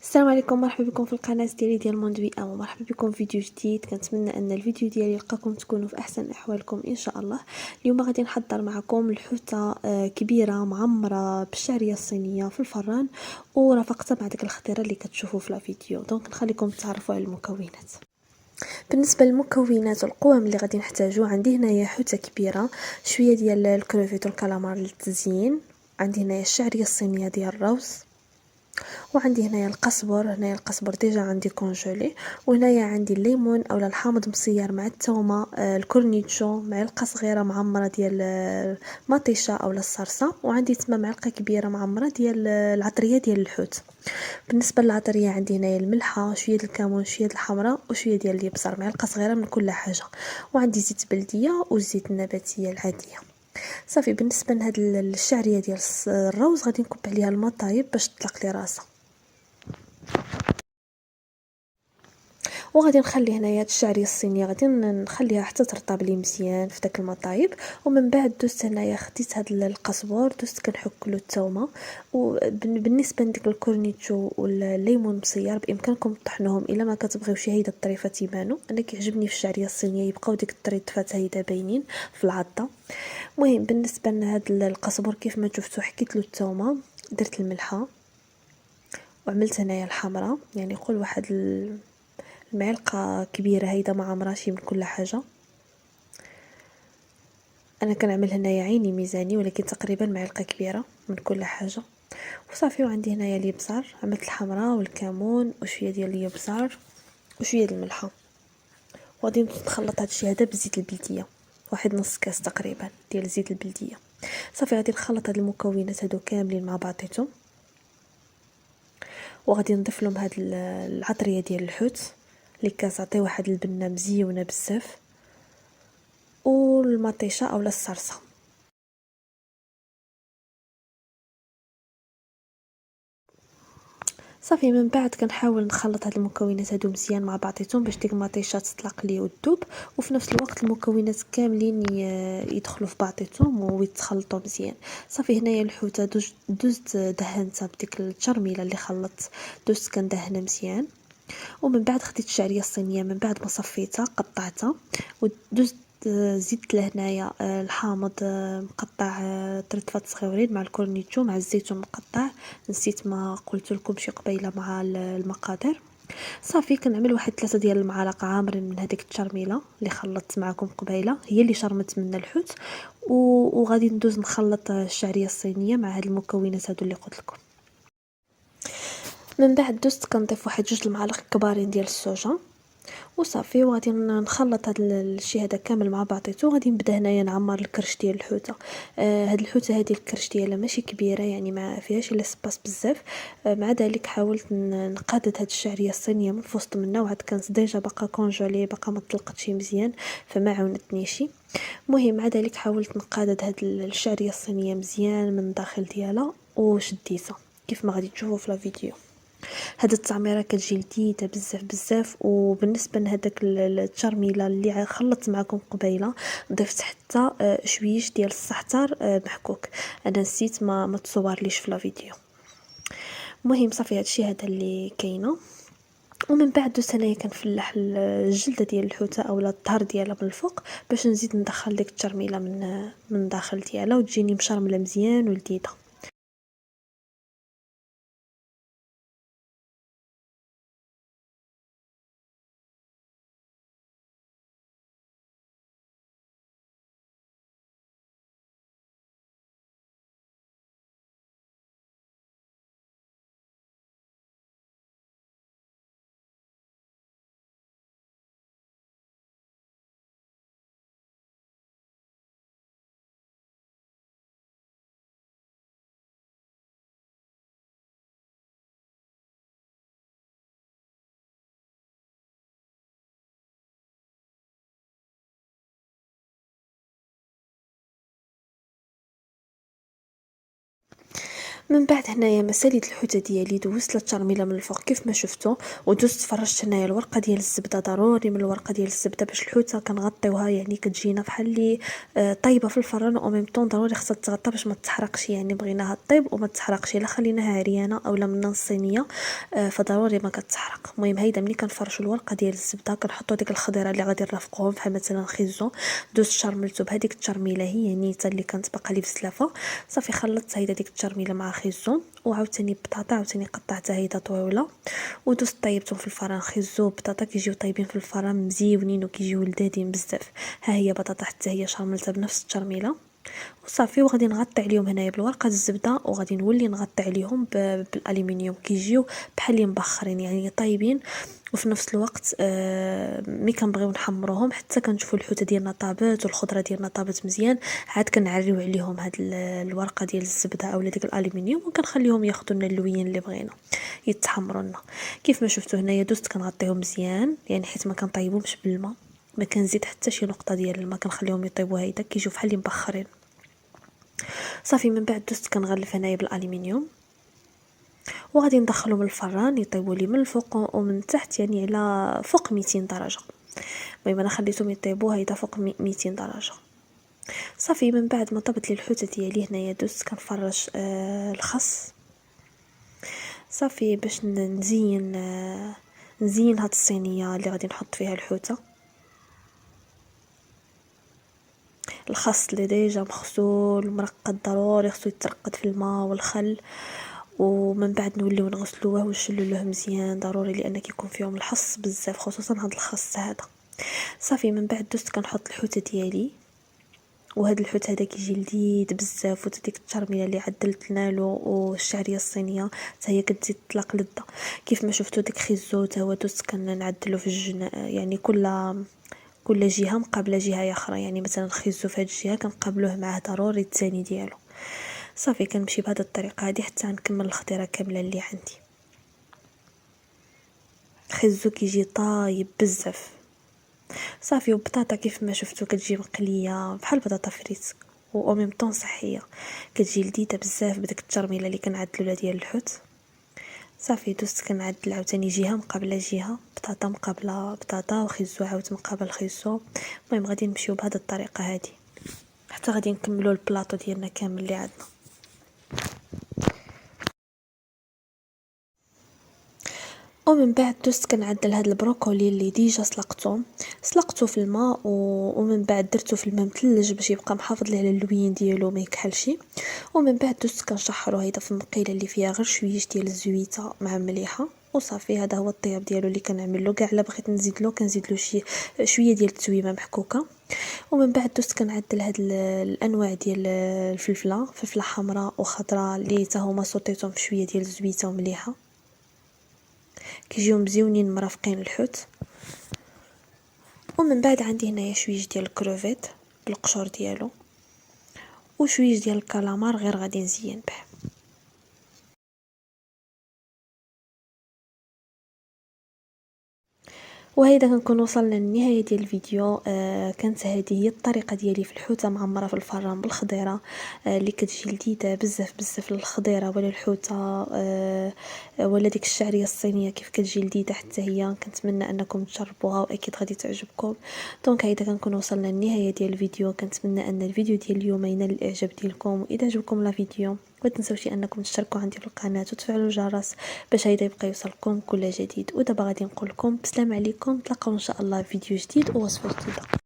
السلام عليكم، مرحبا بكم في القناه ديالي ديال موند بيئه، ومرحبا بكم في فيديو جديد. كنتمنى ان الفيديو ديالي يلقاكم تكونوا في احسن احوالكم ان شاء الله. اليوم غادي نحضر معكم الحوته كبيره معمره بالشعريه الصينيه في الفران، ورافقتها مع داك الخضيره اللي كتشوفوا في الفيديو. دونك نخليكم تعرفوا على المكونات. بالنسبه للمكونات والقوام اللي غادي نحتاجو، عندي هنايا حوته كبيره، شويه ديال الكروفيت والكالامار للتزيين، عندي هنايا الشعريه الصينيه ديال الروز، وعندي هنايا القزبر. هنايا القزبر ديجا عندي كونجولي، وهنايا عندي الليمون اولا الحامض مصير مع الثومه، الكورنيتشو، معلقه صغيره معمره ديال المطيشه اولا الصرصه، وعندي تما معلقه كبيره معمره ديال العطريه ديال الحوت. بالنسبه للعطريه عندي هنايا الملحه، شويه الكمون، شويه الحمراء، وشويه ديال اليبصر، معلقه صغيره من كل حاجه، وعندي زيت بلديه والزيت النباتيه العاديه. صافي. بالنسبه لهاد الشعريه ديال الروز غادي نكب عليها الماء طايب باش تطلق لي راسها، وغادي نخلي هنايا الشعريه الصينيه غادي نخليها حتى ترطب لي مزيان في داك الماء طايب. ومن بعد دوزت هنايا خديت هاد القزبر، دوزت كنحك له الثومه، وبالنسبه لديك الكورنيتشو والليمون مصير بامكانكم تطحنوهم الا ما كتبغيوش هيدا الطريفات يبانوا. انا كيعجبني في الشعريه الصينيه يبقاو ديك الطريفات هيدا باينين في العضه. المهم بالنسبه لهاد القزبر كيف ما شفتوا حكيت له الثومه، درت الملحه، وعملت هنايا الحمراء، يعني قول واحد المعلقه كبيره هيدا ما عمراشي من كل حاجه. انا كنعمل هنايا عيني ميزاني، ولكن تقريبا معلقه كبيره من كل حاجه. وصافي. وعندي هنايا اليبزار، عملت الحمراء والكمون وشويه ديال اليبزار وشويه ديال الملحه، وغادي نخلط هادشي هذا بزيت البلديه، واحد نص كاس تقريبا ديال زيت البلديه. صافي. غادي نخلط هاد المكونات هادو كاملين مع بعضيتهم، وغادي نضيف لهم هاد العطريه ديال الحوت اللي كتعطي واحد البنه مزيونه بزاف، والمطيشه اولا الصرصه. صافي. من بعد كنحاول نخلط هاد المكونات هادو مزيان مع بعضيتهم باش ديك المطيشه تطلق لي وتذوب، وفي نفس الوقت المكونات كاملين يدخلوا في بعضيتهم ويتخلطوا مزيان. صافي. هنايا الحوته دوزت دهنتها بديك التشرميله اللي خلطت، دوزت كندهنها مزيان. ومن بعد خديت الشعريه الصينيه، من بعد ما صفيتها قطعتها، ودوزت زدت لهنايا الحامض مقطع، طريفات صغيورين، مع الكورنيتشو، مع الزيتون مقطع، نسيت ما قلت لكم شي قبيله مع المقادير. صافي. كنعمل واحد 3 ديال المعالق عامرين من هذيك التشرميله اللي خلطت معكم قبيله، هي اللي شرمت من الحوت. وغادي ندوز نخلط الشعريه الصينيه مع هاد المكونات هادو اللي قلت لكم. من بعد دوزت كنضيف واحد 2 المعالق كبارين ديال السوجه، وصافي. وغادي نخلط هاد الشيء هذا كامل مع بعضيته. غادي نبدا هنايا نعمر الكرش ديال الحوته. هاد الحوته هذه الكرش ديالها ماشي كبيره، يعني ما فيهاش الا سباس بزاف. مع ذلك حاولت نقادد هاد الشعريه الصينيه من الوسط منها، وعاد كانت ديجا باقا كونجولي، باقا ما طلقتش مزيان، فما عاونتنيش. المهم مع ذلك حاولت نقادد هاد الشعريه الصينيه مزيان من الداخل ديالها وشديتها كيف ما غادي تشوفوا في الفيديو. هاد التعميره كتجي لذيذه بزاف بزاف. وبالنسبه لهداك التشرميله اللي خلطت معكم قبيله، ضفت حتى شويش ديال الزعتر محكوك، انا نسيت ما تصورليش في الفيديو. المهم صافي. هادشي هذا اللي كاينه. ومن بعد دوزت انايا كنفلح الجلده ديال الحوته اولا الظهر ديالها من الفوق باش نزيد ندخل ديك التشرميله من داخل ديالها وتجيني مشرمله مزيان ولذيذه. من بعد هنايا ما ساليت الحوته ديالي دوزت الترميله من الفوق كيف ما شفتوا، ودوزت فرشت هنايا الورقه ديال الزبده. ضروري من الورقه ديال الزبده باش الحوته كنغطيوها، يعني كتجينا بحال اللي طايبه في الفران، او ميم طون ضروري خصها تغطى باش ما تحرقش. يعني بغيناها طيب وما تحرقش، الا خليناها عريانه اولا من الصينيه فضروري ما كتحرق. المهم هيدا ملي كنفرشوا الورقه ديال الزبده كنحطوا ديك الخضيره اللي غادي نرافقوهم بحال مثلا خيزو، دوزت شرملته بهذيك الترميله هي نيته اللي كانت باقا لي بزلافه. صافي خلطت هيدا ديك الترميله مع خيزو، وعاوتاني بطاطا عاوتاني قطعتها هيدا طويله، ودوزت طيبتهم في الفران. خيزو بطاطا كيجيو طيبين في الفران مزيونين وكيجيو لذاذين بزاف. ها هي بطاطا حتى هي شرملتها بنفس الترميله وصافي. وغادي نغطي عليهم هنايا بالورقه الزبده، وغادي نولي نغطي عليهم بالالومنيوم كيجيو بحال اللي مبخرين يعني طايبين. وفي نفس الوقت ملي كنبغيو نحمروهم حتى كنشوفوا الحوته ديالنا طابت والخضره ديالنا طابت مزيان، عاد كنعريو عليهم هاد الورقه ديال الزبده اولا ديك الالومنيوم، وكنخليهم ياخذوا لنا اللوين اللي بغينا يتحمروا لنا. كيف ما شفتوا هنايا دوزت كنغطيهم مزيان، يعني حيت ما كنطيبهمش بالماء، ما كنزيد حتى شي نقطه ديال الماء، كنخليهم يطيبوا هيدا كيجيو بحال اللي مبخرين. صافي من بعد دوزت كنغلف هنايا بالالومنيوم، وغادي ندخلهم الفران يطيبوا لي من الفوق ومن تحت، يعني على فوق 200 درجه. المهم انا خليتهم يطيبوا هيدا فوق 200 درجه. صافي من بعد ما طبت لي الحوته ديالي هنايا دوزت كنفرش الخس. صافي باش نزين هاد الصينيه اللي غادي نحط فيها الحوته. الخس اللي ديجا مغسول مرقد ضروري خصو يترقد في الماء والخل، ومن بعد نوليو نغسلوه ونشللوه مزيان ضروري لان كيكون فيهم الحص بزاف، خصوصا هاد الخس هذا. صافي من بعد دوزت كنحط الحوته ديالي، وهاد الحوت هذا كيجي لذيذ بزاف. وديك الترميله اللي عدلت لنا له والشعريه الصينيه حتى هي كتزيد تطلق لذه. كيف ما شفتوا ديك خيزو تا هو دوزت كنعدلو في يعني كل جهه مقابله جهه اخرى، يعني مثلا خيزو في هاد الجهه كنقابلوه معاه ضروري الثاني ديالو. صافي كنمشي بهذه الطريقه هذه حتى نكمل الخضيره كامله اللي عندي. خيزو كيجي طايب بزاف. صافي وبطاطا كيف ما شفتوا كتجي مقليه بحال بطاطا فريت و ميم طون صحيه، كتجي لذيذه بزاف بديك الترميله اللي كنعدلوا لها ديال الحوت. صافي دوزت كنعدل عاوتاني جهه مقابله جهه، بطاطا مقابله بطاطا وخيزو عاود مقابل خيزو. المهم غادي نمشيو بهذه الطريقه هذه حتى غادي نكملوا البلاطو ديالنا كامل اللي عندنا. ومن بعد دوزت كنعدل هاد البروكولي اللي ديجا سلقته في الماء ومن بعد درته في الماء مثلج باش يبقى محافظ ليه على اللوين ديالو ما يكحلش. ومن بعد دوزت كنشحرو هيدا في المقيله اللي فيها غير شويه ديال الزويته مع مليحه. وصافي هذا هو الطياب ديالو اللي كنعمل له. كاع الا بغيت نزيد له شويه ديال التويمه محكوكه. ومن بعد دوزت كنعدل هاد الانواع ديال فلفله حمراء وخضراء اللي حتى هما صوتيتهم في شويه ديال الزويته ومليحه، كيجيو مزيونين مرافقين الحوت. ومن بعد عندي هنايا شويه ديال الكروفيت بالقشور ديالو وشويه ديال الكالامار غير غادي نزين به. وهيدا كنكون وصلنا للنهايه ديال الفيديو. كانت هذه هي الطريقه ديالي في الحوته معمره في الفران بالخضيره، اللي كتجي لذيذه بزاف بزاف. الخضيره ولا الحوته ولا ديك الشعريه الصينيه كيف كتجي لذيذه حتى هي. كنتمنى انكم تجربوها واكيد غادي تعجبكم. دونك هيدا كنكون وصلنا للنهايه ديال الفيديو. كنتمنى ان الفيديو ديال اليوم ينال الاعجاب ديالكم، واذا عجبكم لا فيديو ما تنسوش انكم تشتركوا عندي في القناه وتفعلوا الجرس باش هيدا يبقى يوصلكم كل جديد. ودابا غادي نقول لكم بسلام عليكم، تلاقاو ان شاء الله في فيديو جديد ووصفه جديده.